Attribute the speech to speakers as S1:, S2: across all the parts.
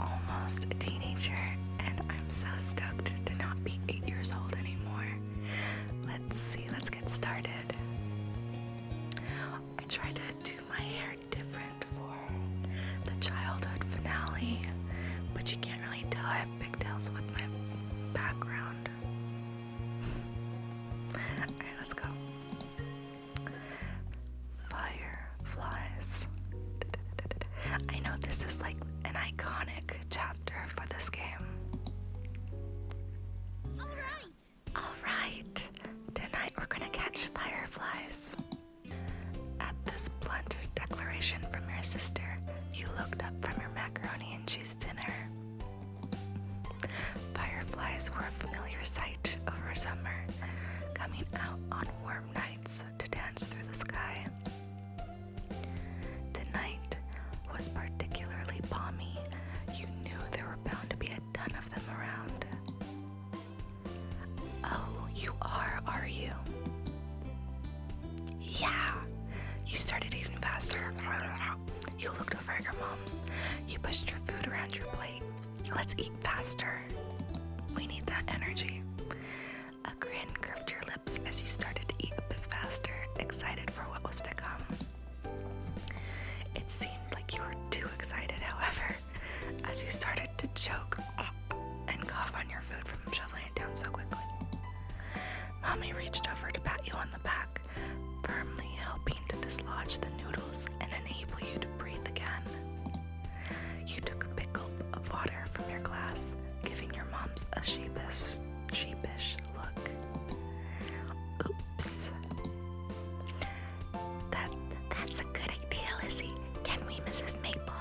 S1: almost a teenager, and I'm so stoked to not be 8 years old anymore. Let's get started. I tried to do my hair different for the childhood finale, but you can't really tell I have pigtails with my background. Alright, let's go. Fireflies. I know this is like an iconic chapter for this game. Alright, tonight we're gonna catch fireflies. At this blunt declaration from your sister, you looked up from your macaroni and cheese dinner. Fireflies were a familiar sight over summer, coming out on warm nights to dance through the sky. Tonight was particularly balmy. You knew there were bound to be a ton of them around. Oh, you are you? Yeah. You started eating faster. You looked over at your mom's. You pushed your food around your plate. Let's eat faster. We need that energy. A grin curved your lips as you started to eat a bit faster, excited for what was to come. It seemed like you were too excited, however, as you started to choke and cough on your food from shoveling it down so quickly. Mommy reached over to pat you on the back, firmly helping to dislodge the noodles and enable you to breathe again. You took a big gulp of water from your glass, giving your mom's a sheepish look. Oops. That's a good idea, Lizzie. Can we, Mrs. Maple?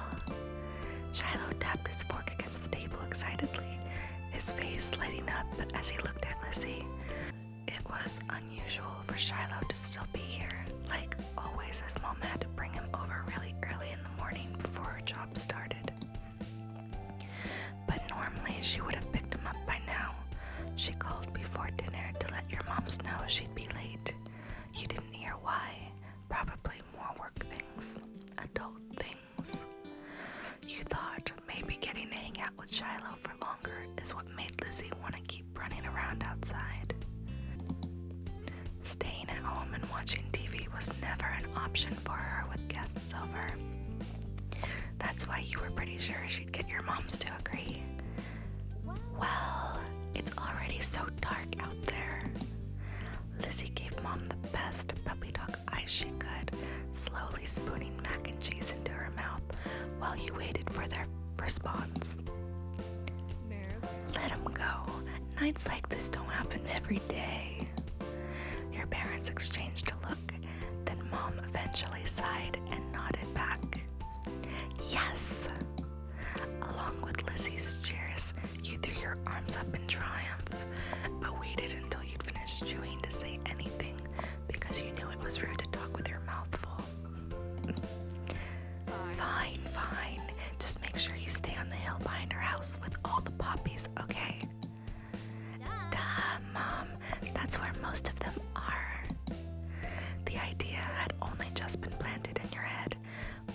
S1: Shiloh tapped his fork against the table excitedly, his face lighting up as he looked at Lizzie. It was unusual for Shiloh to still be here, like always, as Mom had to bring him over really early in the morning before her job started. But normally she would have picked him up by now. She called before dinner to let your moms know she'd be late. You didn't hear why. Probably more work things, adult things. You thought maybe getting to hang out with Shiloh for longer is what made Lizzie want to keep running around outside. Staying at home and watching TV was never an option for her with guests over. That's why you were pretty sure she'd get your moms to agree. Well, it's already so dark out there. Lizzie gave Mom the best puppy dog eyes she could, slowly spooning mac and cheese into her mouth while you waited for their response. Let 'em go. Nights like this don't happen every day. Your parents exchanged a look, then Mom eventually sighed and nodded back. Yes! Along with Lizzie's cheers, you threw your arms up in triumph, but waited until you'd finished chewing to say anything because you knew it was rude to talk with your mouth full. Fine. Just make sure you stay on the hill behind our house with all the poppies, okay? Duh, Mom. That's where most of them are. The idea had only just been planted in your head,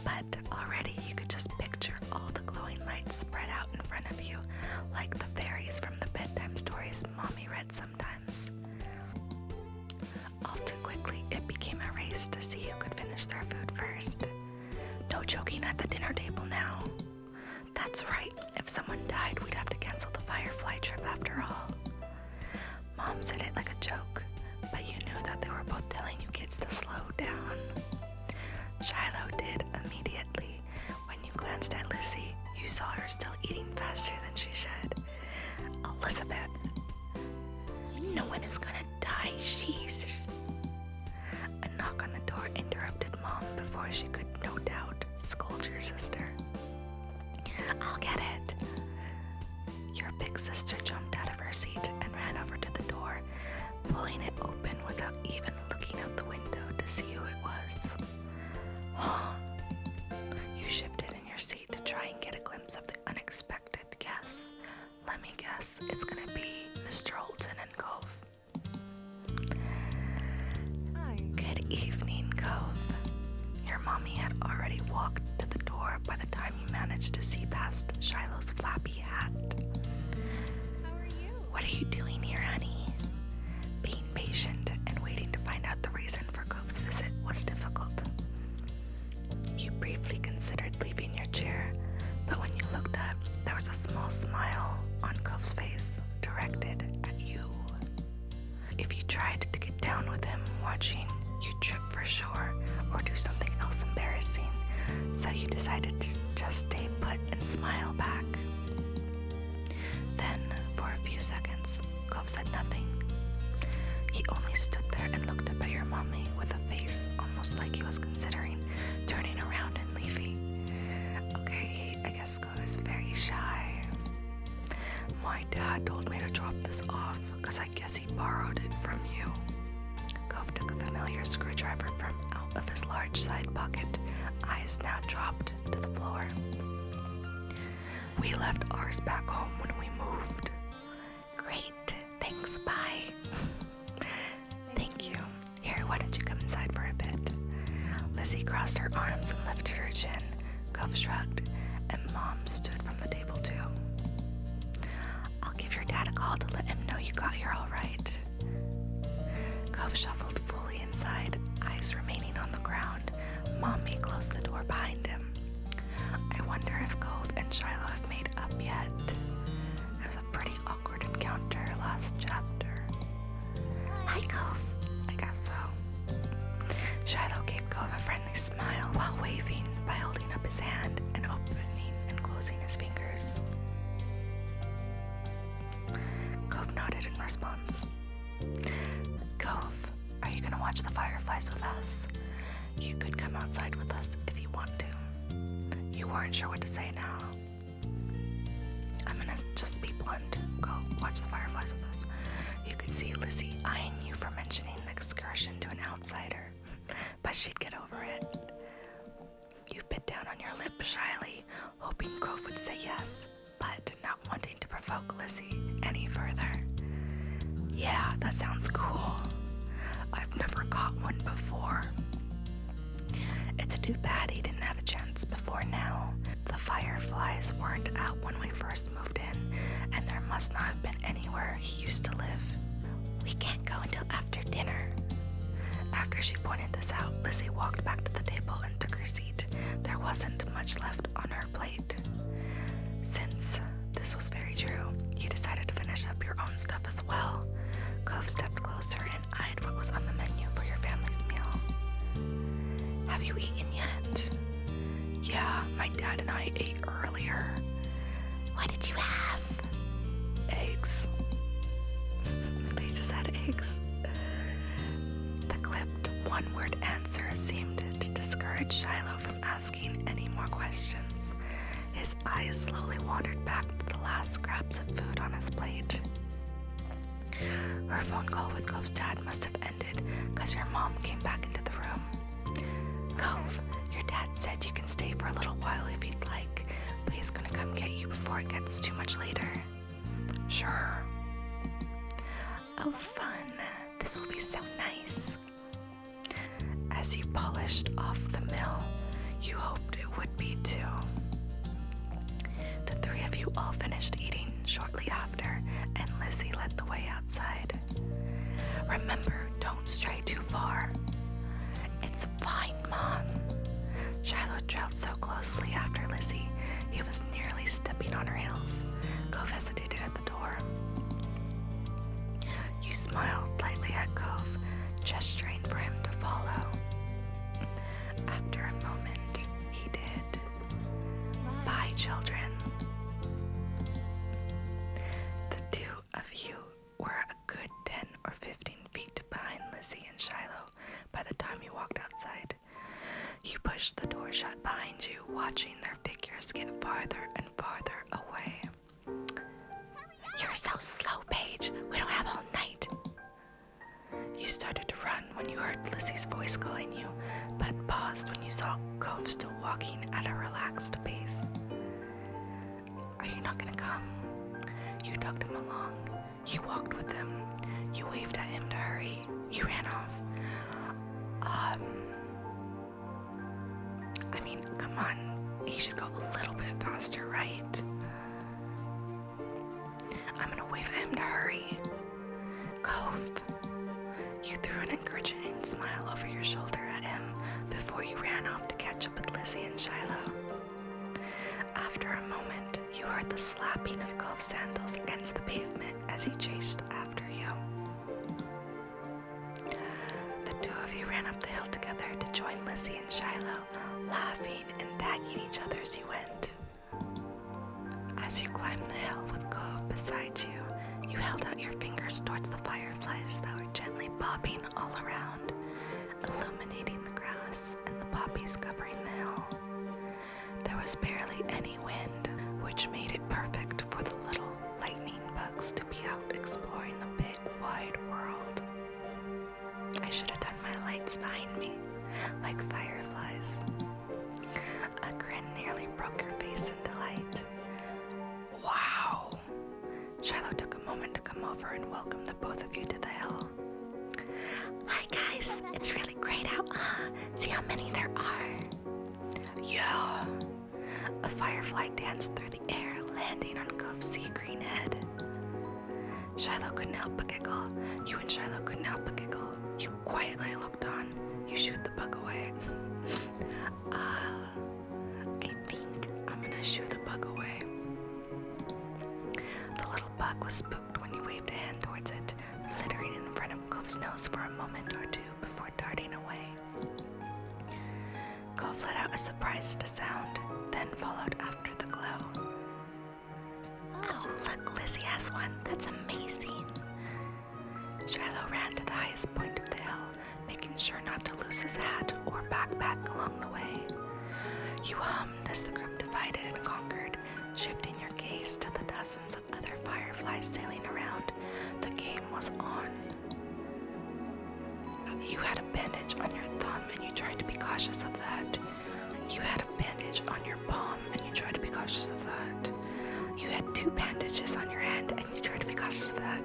S1: but already you could just picture all the glowing lights spread out in front of you, like the fairies from the bedtime stories Mommy read sometimes. All too quickly, it became a race to see who could finish their food first. No joking at the dinner table now. That's right, if someone died, we'd have to cancel the Firefly trip after all. Mom said it like a joke, but you knew that they were both telling you kids to slow down. Shiloh did immediately. When you glanced at Lizzie, you saw her still eating faster than she should. Elizabeth, no one is gonna die, sheesh. A knock on the door interrupted Mom before she could, no doubt, scold your sister. I'll get it. Your big sister jumped out of her seat and ran over to the door, pulling it open without even looking out the window to see who it was. Huh? You shifted in your seat to try and get a glimpse of the unexpected guess. Let me guess, it's gonna be Mr. Holton and Cove.
S2: Hi.
S1: Good evening, Cove. Your mommy had already walked to the door by the time you managed to see past past Shiloh's flappy hat.
S2: How are you?
S1: What are you doing here, honey? Being patient and waiting to find out the reason for Cove's visit was difficult. You briefly considered leaving your chair, but when you looked up, there was a small smile on Cove's face, directed at you. If you tried to get down with him watching, you'd trip for sure, or do something else embarrassing, so you decided to just stay put and smile back. Then, for a few seconds, Cove said nothing. He only stood there and looked up at your mommy with a face almost like he was considering turning around and leaving. Okay, I guess Cove is very shy. My dad told me to drop this off because I guess he borrowed it from you. Cove took a familiar screwdriver from out of his large side pocket, eyes now dropped to the floor. We left ours back home when we moved. Great, thanks, bye. Thank you. Here, why don't you come inside for a bit? Lizzie crossed her arms and lifted her chin. Cove shrugged, and Mom stood from the table too. I'll give your dad a call to let him know you got here all right. Cove shuffled fully inside, eyes remaining on the ground. Mommy closed the door behind him. I wonder if Cove and Shiloh have made up yet. It was a pretty awkward encounter last chapter. Hi, Cove. I guess so. Shiloh gave Cove a friendly smile while waving by holding up his hand and opening and closing his fingers. Cove nodded in response. Cove, are you gonna watch the Fireflies with us? You could come outside with us if you want to. You weren't sure what to say now. I'm gonna just be blunt. Go watch the Fireflies with us. You could see Lizzie eyeing you for mentioning the excursion to an outsider, but she'd get over it. You bit down on your lip shyly, hoping Cove would say yes, but not wanting to provoke Lizzie any further. Yeah, that sounds cool. I've never caught one before. It's too bad he didn't have a chance before now. The Fireflies weren't out when we first moved in, and there must not have been anywhere he used to live. We can't go until after dinner. After she pointed this out, Lizzie walked back to the table and took her seat. There wasn't much left on her plate. Since this was very true, you decided to finish up your own stuff as well. Cove stepped closer and eyed what was on the menu for your family's meal. Have you eaten yet? Yeah, my dad and I ate earlier. What did you have? Eggs. They just had eggs. The clipped one-word answer seemed to discourage Shiloh from asking any more questions. His eyes slowly wandered back to the last scraps of food on his plate. Her phone call with Cove's dad must have ended because your mom came back into the room. Cove, your dad said you can stay for a little while if you'd like, but he's gonna come get you before it gets too much later. Sure. Oh, fun. This will be so nice. As you polished off the meal, you hoped it would be too. The three of you all finished eating shortly after, and Lizzie led the way outside. Remember, don't stray too far. It's fine, Mom. Shiloh trailed so closely after Lizzie, he was nearly stepping on her heels. Cove hesitated at the door. You smiled lightly at Cove, gesturing for him to follow. After a moment, he did. Bye, children. The two of you were a good 10 or 15 feet behind Lizzie and Shiloh by the time you walked outside. You pushed the door shut behind you, watching their figures get farther and farther away. You're so slow, Paige. We don't have all night. You started to run when you heard Lizzie's voice calling you, but paused when you saw Cove still walking at a relaxed pace. Are you not gonna come? You tugged him along. You walked with him. You waved at him to hurry. You ran off. I mean, come on. He should go a little bit faster. monster, right? I'm gonna wave at him to hurry. Cove. You threw an encouraging smile over your shoulder at him before you ran off to catch up with Lizzie and Shiloh. After a moment, you heard the slapping of Cove's sandals against the pavement as he chased after you. The two of you ran up the hill together to join Lizzie and Shiloh, laughing and tagging each other as you went. As you climbed the hill with Cove beside you, you held out your fingers towards the fireflies that were gently bobbing all around, illuminating the grass and the poppies covering the hill. There was barely any wind, which made it perfect for the little lightning bugs to be out exploring the big, wide world. I should have done my lights behind me, like fireflies. A grin nearly broke your face in delight. Wow! Shiloh took a moment to come over and welcome the both of you to the hill. Hi guys, it's really great out, huh? See how many there are? Yeah. A firefly danced through the air, landing on Cove's sea green head. Shiloh couldn't help but giggle. You and Shiloh couldn't help but giggle. You quietly looked on. You shooed the bug away. I think I'm gonna shoo the bug away. The little bug was spooked when you waved a hand towards it, flittering in front of Cove's nose for a moment or two before darting away. Cove let out a surprised sound, then followed after the glow. Oh, look, Lizzie has one. That's amazing. Shiloh ran to the highest point of the hill, making sure not to lose his hat or backpack along the way. You hummed as the group divided and conquered, shifting your gaze to the dozens of other fireflies sailing around. The game was on. You had a bandage on your thumb and you tried to be cautious of that. You had a bandage on your palm and you tried to be cautious of that. You had 2 bandages on your hand and you tried to be cautious of that.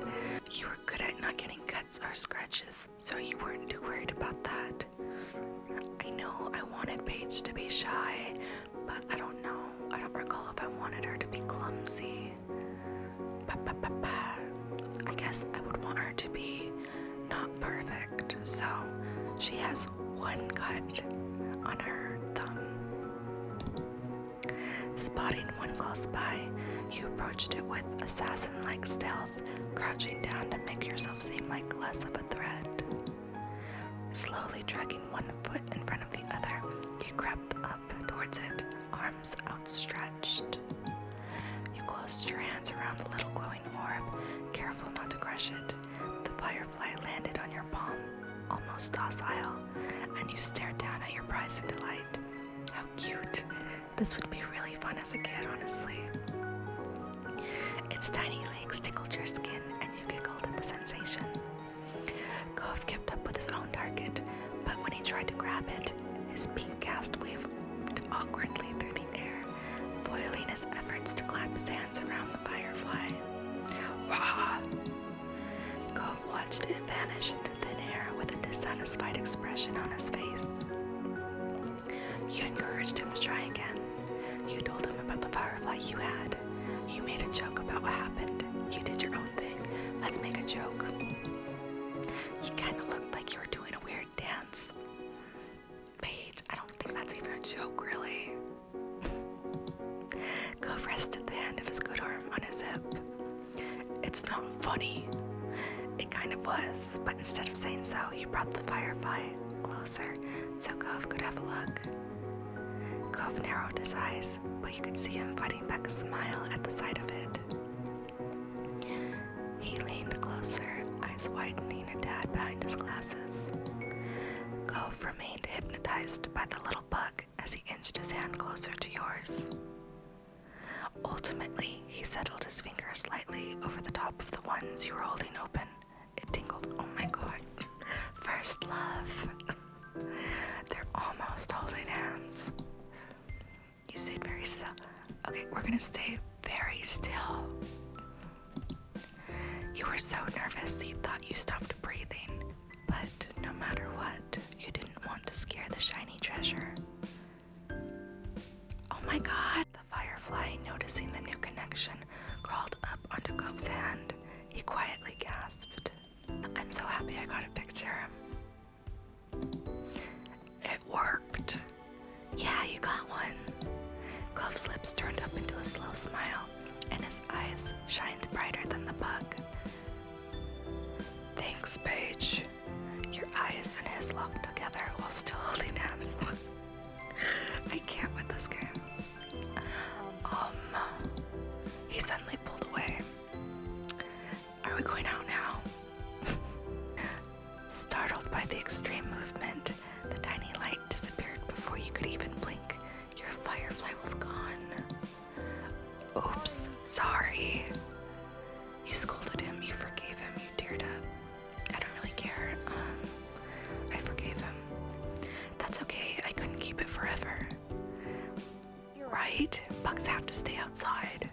S1: You were good at not getting cuts or scratches, so you weren't too worried about that. I know I wanted Paige to be shy, but I don't know. I don't recall if I wanted her to be clumsy. I guess I would want her to be not perfect, so she has 1 cut on her thumb. Spotting one close by, you approached it with assassin-like stealth, crouching down to make yourself seem like less of a threat. Slowly dragging one foot in front of the other, you crept up towards it, arms outstretched. You closed your hands around the little glowing orb, careful not to crush it. The firefly landed on your palm, almost docile, and you stared down at your prize in delight. How cute. This would be really fun as a kid, honestly. Its tiny legs tickled your skin, and you giggled at the sensation. Cove kept up with his own target, but when he tried to grab it, his beak cast waved awkwardly through the air, foiling his efforts to clap his hands around the firefly. Wah! Cove watched it vanish into thin air with a dissatisfied expression on his face. You encouraged him to try again. You told him about the firefly you had. You made a joke about what happened. You did your own thing. Let's make a joke. You kind of looked like you were doing a weird dance. Paige, I don't think that's even a joke, really. Cove rested the hand of his good arm on his hip. It's not funny. It kind of was, but instead of saying so, you brought the firefly closer so Cove could have a look. Cove narrowed his eyes, but you could see him fighting back a smile at the sight of it. He leaned closer, eyes widening a tad behind his glasses. Cove remained hypnotized by the little bug as he inched his hand closer to yours. Ultimately, he settled his fingers lightly over the top of the ones you were holding open. It tingled. Oh my god. First love. They're almost holding hands. You stayed very still. Okay, we're gonna stay very still. You were so nervous you thought you stopped breathing, but no matter what, you didn't want to scare the shiny treasure. Oh my god! The firefly noticing the new connection crawled up onto Cove's hand. He quietly gasped. I'm so happy I got a picture. It worked. Yeah, you got one. Cove's lips turned up into a slow smile, and his eyes shined brighter than the bug. Thanks, Paige. Your eyes and his locked together while still holding hands. I can't with this game. He suddenly pulled away. Are we going out now? Startled by the extreme movement, the tiny light disappeared before you could even blink. Your firefly was gone. Oops, sorry. You scolded him, you forgave him, you teared up. I don't really care. I forgave him. That's okay, I couldn't keep it forever. You're right, bugs have to stay outside.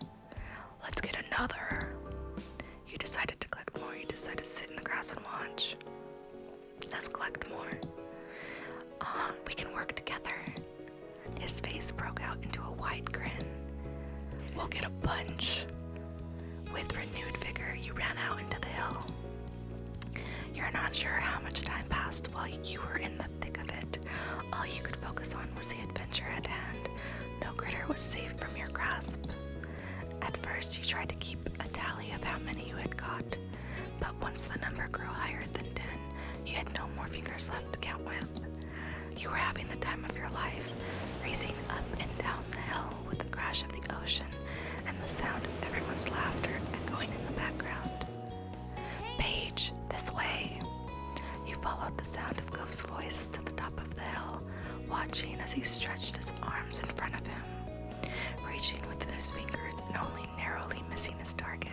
S1: Let's get another. You decided to collect more, you decided to sit in the grass and watch. Let's collect more. We can work together. His face broke out into a wide grin. We'll get a bunch. With renewed vigor, you ran out into the hill. You're not sure how much time passed while you were in the thick of it. All you could focus on was the adventure at hand. No critter was safe from your grasp. At first, you tried to keep a tally of how many you had caught, but once the number grew higher than 10, you had no more fingers left to count with. You were having the time of your life, racing up and down the hill with the crash of the ocean and the sound of everyone's laughter echoing in the background. Paige, this way. You followed the sound of Cove's voice to the top of the hill, watching as he stretched his arms in front of him, reaching with his fingers and only narrowly missing his target.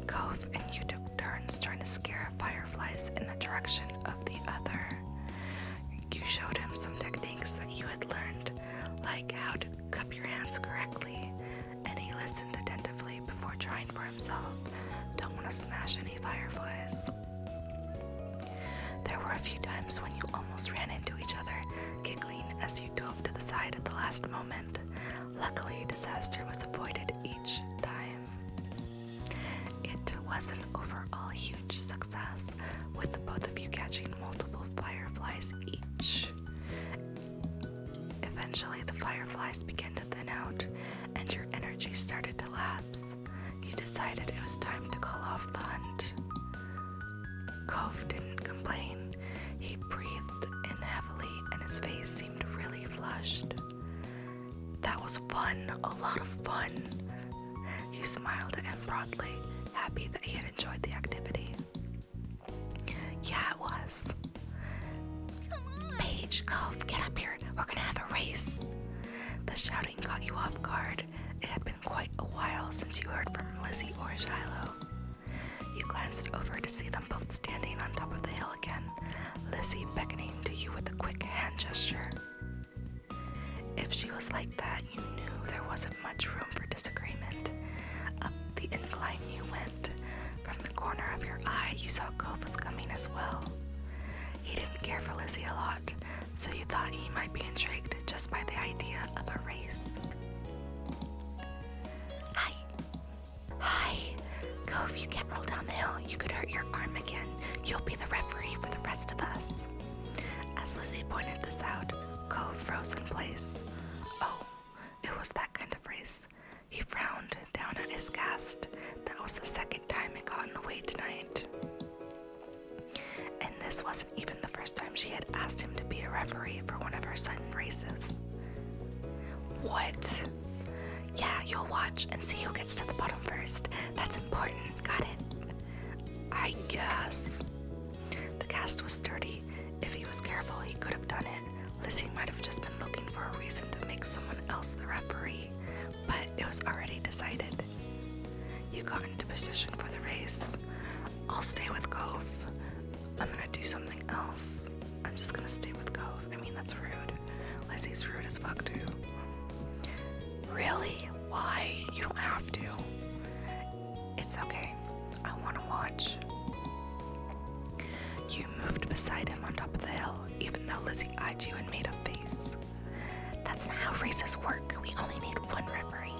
S1: Cove and you took turns trying to scare fireflies in the direction of the other. You showed him some techniques that you had learned, like how to cup your hands correctly, and he listened attentively before trying for himself. Don't want to smash any fireflies. There were a few times when you almost ran into each other, giggling as you dove to the side at the last moment. Luckily, disaster was avoided each time. It was an overall huge success, with the both of you catching multiple fireflies each. Eventually, the fireflies began to thin out, and your energy started to lapse. You decided it was time to call off the hunt. Cove didn't complain. He breathed in heavily, and his face seemed really flushed. That was fun, a lot of fun. You smiled at him broadly, happy that he had enjoyed the activity. Yeah, it was. Paige, Cove, get up here. We're gonna have a race. The shouting caught you off guard. It had been quite a while since you heard from Lizzie or Shiloh. You glanced over to see them both standing on top of the hill again, Lizzie beckoning to you with a quick hand gesture. If she was like that, you knew there wasn't much room for disagreement. Up the incline you went. From the corner of your eye, you saw Cove was coming as well. He didn't care for Lizzie a lot, so you thought he might be intrigued just by the idea of a race. Hi. Hi. Cove, you can't roll down the hill. You could hurt your arm again. You'll be the referee for the rest of us. As Lizzie pointed this out, Cove froze in place. Oh, it was that kind of race. He frowned down at his cast. That was the second time it got in the way tonight. And this wasn't even the first time she had asked him to be a referee for one of her sudden races. What? Yeah, you'll watch and see who gets to the bottom first. That's important. Got it? I guess. The cast was sturdy. If he was careful, he could have done it. Lizzie might have just been looking for a reason to make someone else the referee, but it was already decided. You got into position for the race. I'll stay with Cove. I'm gonna do something else. I'm just gonna stay with Cove. I mean, that's rude. Lizzie's rude as fuck too. Really? Why? You don't have to. It's okay. I wanna watch. You moved beside him on top of the hill, even though Lizzie eyed you and made a face. That's not how races work. We only need one referee.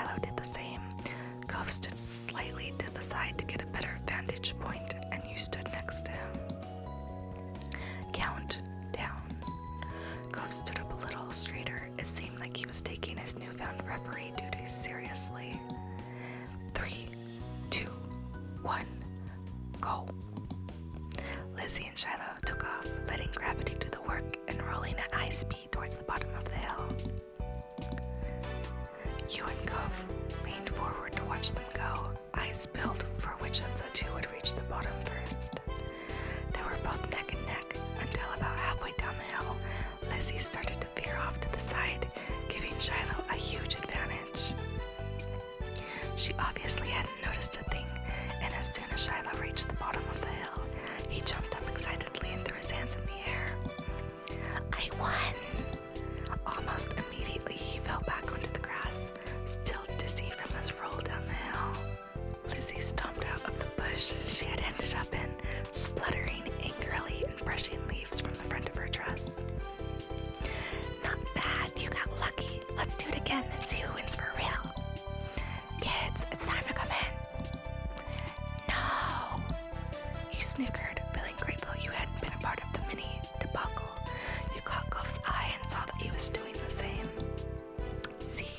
S1: Shiloh did the same. Cove stood slightly to the side to get a better vantage point, and you stood next to him. Count down. Cove stood up a little straighter. It seemed like he was taking his newfound referee duties seriously. 3, 2, 1, go. Lizzie and Shiloh took off, letting gravity do the work and rolling at high speed towards the bottom of the hill. You and Cove leaned forward to watch them go, eyes peeled for which of the two would reach the bottom first. They were both neck and neck until about halfway down the hill, Lizzie started to veer off to the side, giving Shiloh a huge advantage. She obviously hadn't noticed a thing, and as soon as Shiloh reached the bottom of the hill, he jumped up excitedly and threw his hands in the air. I won! Almost immediately, he fell back onto the grass, still dizzy from his roll down the hill. Lizzie stomped out of the bush she had ended up in, spluttering angrily and brushing leaves from the front of her dress. Not bad, you got lucky. Let's do it again and see who wins for real. Kids, it's time to come in. No! You snickered, feeling grateful you hadn't been a part of the mini debacle. You caught Gove's eye and saw that he was doing the same. See,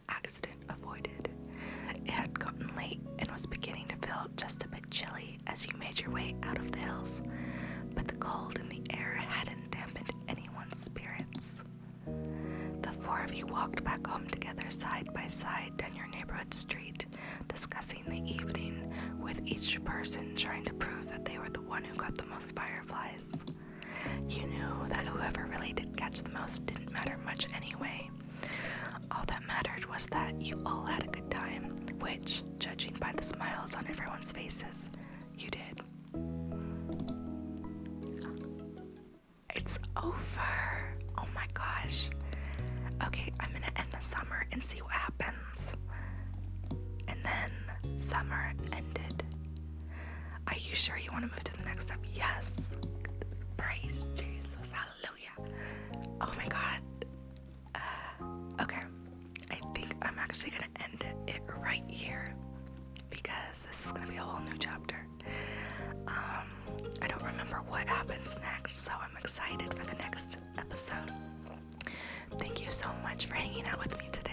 S1: accident avoided. It had gotten late and was beginning to feel just a bit chilly as you made your way out of the hills, but the cold in the air hadn't dampened anyone's spirits. The four of you walked back home together side by side down your neighborhood street, discussing the evening, with each person trying to prove that they were the one who got the most fireflies. You knew that whoever really did catch the most didn't matter much anyway. All that mattered was that you all had a good time, which, judging by the smiles on everyone's faces, you did. It's over. Oh my gosh. Okay, I'm gonna end the summer and see what happens. And then summer ended. Are you sure you want to move to the next step? Yes. Praise Jesus. Hallelujah. Oh my God. Okay. I think I'm actually gonna end it right here because this is gonna be a whole new chapter. I don't remember what happens next, so I'm excited for the next episode. Thank you so much for hanging out with me today.